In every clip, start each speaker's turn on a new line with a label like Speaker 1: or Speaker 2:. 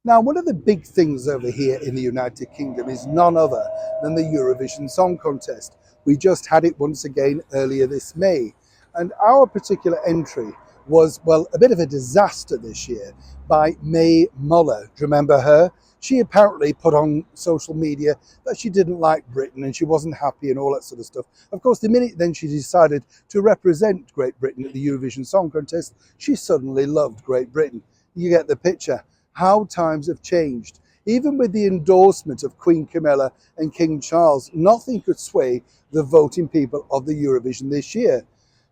Speaker 1: Now, one of the big things over here in the United Kingdom is none other than the Eurovision Song Contest. We just had it once again earlier this May. And our particular entry was, well, a bit of a disaster this year by May Muller. Do you remember her? She apparently put on social media that she didn't like Britain and she wasn't happy and all that sort of stuff. Of course, the minute then she decided to represent Great Britain at the Eurovision Song Contest, she suddenly loved Great Britain. You get the picture. How times have changed. Even with the endorsement of Queen Camilla and King Charles, nothing could sway the voting people of the Eurovision this year.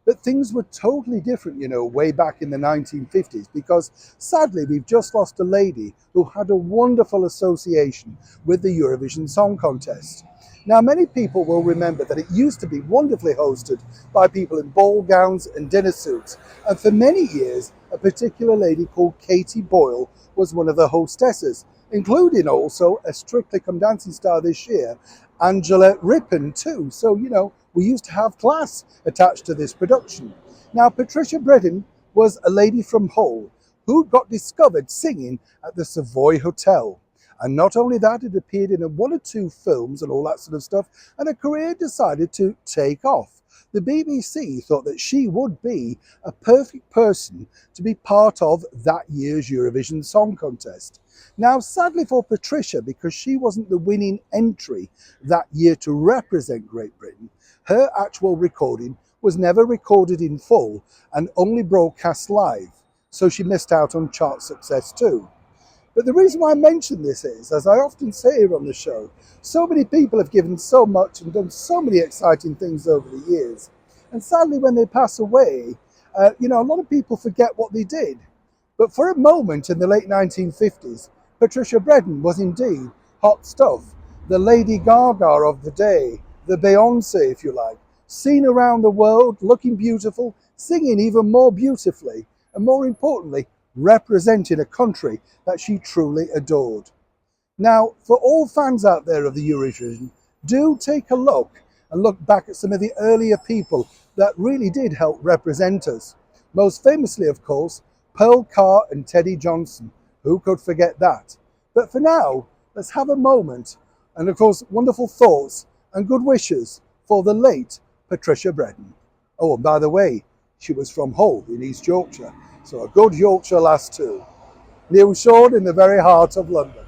Speaker 1: But things were totally different, way back in the 1950s, because sadly we've just lost a lady who had a wonderful association with the Eurovision Song Contest. Now, many people will remember that it used to be wonderfully hosted by people in ball gowns and dinner suits. And for many years, a particular lady called Katie Boyle was one of the hostesses, including also a Strictly Come Dancing star this year, Angela Rippon too. So, we used to have class attached to this production. Now, Patricia Bredin was a lady from Hull who got discovered singing at the Savoy Hotel. And not only that, it appeared in one or two films and all that sort of stuff, and her career decided to take off. The BBC thought that she would be a perfect person to be part of that year's Eurovision Song Contest. Now, sadly for Patricia, because she wasn't the winning entry that year to represent Great Britain, her actual recording was never recorded in full and only broadcast live, so she missed out on chart success too. But the reason why I mention this is, as I often say here on the show, so many people have given so much and done so many exciting things over the years. And sadly, when they pass away, a lot of people forget what they did. But for a moment in the late 1950s, Patricia Bredin was indeed hot stuff. The Lady Gaga of the day, the Beyoncé, if you like, seen around the world, looking beautiful, singing even more beautifully, and more importantly, representing a country that she truly adored. Now, for all fans out there of the Eurovision, do take a look and look back at some of the earlier people that really did help represent us. Most famously, of course, Pearl Carr and Teddy Johnson. Who could forget that? But for now, let's have a moment and, of course, wonderful thoughts and good wishes for the late Patricia Bredin. Oh, and by the way, she was from Hull in East Yorkshire. So a good Yorkshire lass too. Near Shone in the very heart of London.